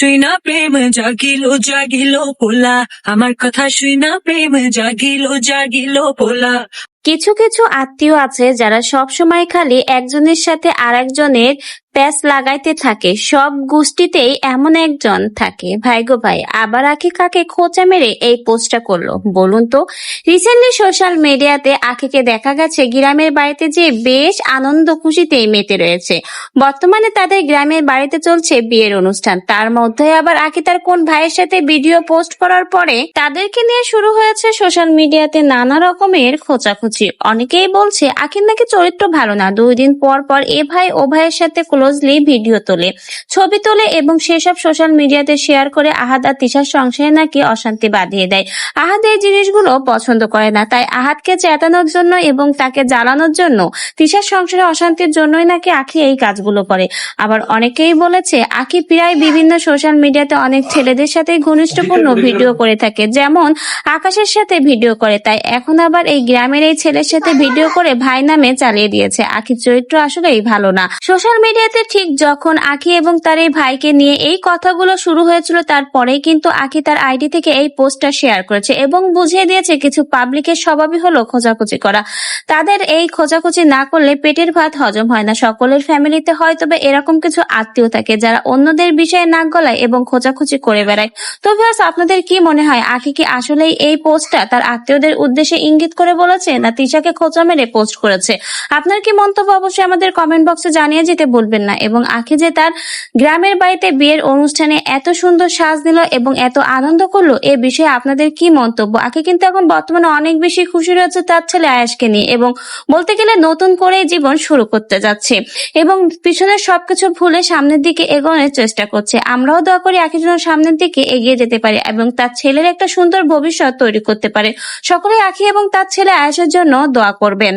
শুই না প্রেম জাগিল জাগিল পোলা, আমার কথা শুই না প্রেম জাগিল জাগিল পোলা। কিছু কিছু আত্মীয় আছে যারা সব সময় খালি একজনের সাথে আরেকজনের প্যাচ লাগাইতে থাকে। সব গোষ্ঠীতেই এমন একজন থাকে। ভাই গো ভাই, আবার আখি কাকে খোঁচা মেরে এই পোস্টটা করলো বলুন তো? রিসেন্টলি সোশ্যাল মিডিয়াতে আখিকে দেখা গেছে গ্রামের বাড়িতে যে বেশ আনন্দ খুশিতেই মেতে রয়েছে। বর্তমানে তাদের গ্রামের বাড়িতে চলছে বিয়ের অনুষ্ঠান, তার মধ্যে আবার আখি তার কোন ভাইয়ের সাথে ভিডিও পোস্ট করার পরে তাদেরকে নিয়ে শুরু হয়েছে সোশ্যাল মিডিয়াতে নানা রকমের খোঁচাখুচি। অনেকেই বলছে আখির নাকি চরিত্র ভালো না, 2 দিন পর পর এ ভাই ও ভাইয়ের সাথে ক্লোজলি ভিডিও তোলে, ছবি তোলে এবং সেসব সোশ্যাল মিডিয়াতে শেয়ার করে আহাদ আর তিশার সংসারে নাকি অশান্তি বাঁধিয়ে দেয়। আহাদ এই জিনিসগুলো পছন্দ করে না, তাই আহাদকে চেতানোর জন্য এবং তাকে জ্বালানোর জন্য, তিশার সংসারে অশান্তির জন্যই নাকি আখি এই কাজগুলো করে। আবার অনেকেই বলেছে আখি প্রায় বিভিন্ন সোশ্যাল মিডিয়াতে অনেক ছেলেদের সাথে ঘনিষ্ঠপূর্ণ ভিডিও করে থাকে, যেমন আকাশের সাথে ভিডিও করে, তাই এখন আবার এই গ্রামের এই ছেলের সাথে ভিডিও করে ভাই নামে চালিয়ে দিয়েছে। আখির চরিত্র আসলেই ভালো না। সোশ্যাল মিডিয়াতে ঠিক যখন আখি এবং তার এই ভাইকে নিয়ে এই কথাগুলো শুরু হয়েছিল, তারপরেই কিন্তু আখি তার আইডি থেকে এই পোস্টটা শেয়ার করেছে এবং বুঝিয়ে দিয়েছে কিছু পাবলিকের স্বভাবই হলো খোঁচাখুচি করা। তাদের এই খোঁচাখুচি না করলে পেটের ভাত হজম হয় না। সকলের ফ্যামিলিতে হয়, তবে এরকম কিছু আত্মীয় থাকে যারা অন্যদের বিষয়ে নাক গলায় এবং খোঁচাখুচি করে বেড়ায়। তো ভিউয়ার্স, আপনাদের কি মনে হয় আখি কি আসলেই এই পোস্টটা তার আত্মীয়দের উদ্দেশ্যে ইঙ্গিত করে বলেছে, না তিশাকে খোঁচা মেরে পোস্ট করেছে? আপনার কি মন্তব্য অবশ্যই আমাদের কমেন্ট বক্সে জানিয়ে যেতে ভুলবেন না। এবং আখি যে তার গ্রামের বাড়িতে বিয়ের অনুষ্ঠানে এত সুন্দর সাজ দিল এবং এত আনন্দ করলো, এ বিষয়ে আপনাদের কি মন্তব্য? আখি কিন্তু এখন বর্তমানে অনেক বেশি খুশি রয়েছে তার ছেলে আয়াসকে নিয়ে, এবং বলতে গেলে নতুন করে জীবন শুরু করতে যাচ্ছে এবং পিছনের সবকিছু ভুলে সামনের দিকে এগোনোর চেষ্টা করছে। আমরাও দোয়া করি আখি যেন সামনের দিকে এগিয়ে যেতে পারে এবং তার ছেলের একটা সুন্দর ভবিষ্যৎ তৈরি করতে পারে। সকলে আখি এবং তার ছেলে আয়াসের জন্য দোয়া করবেন।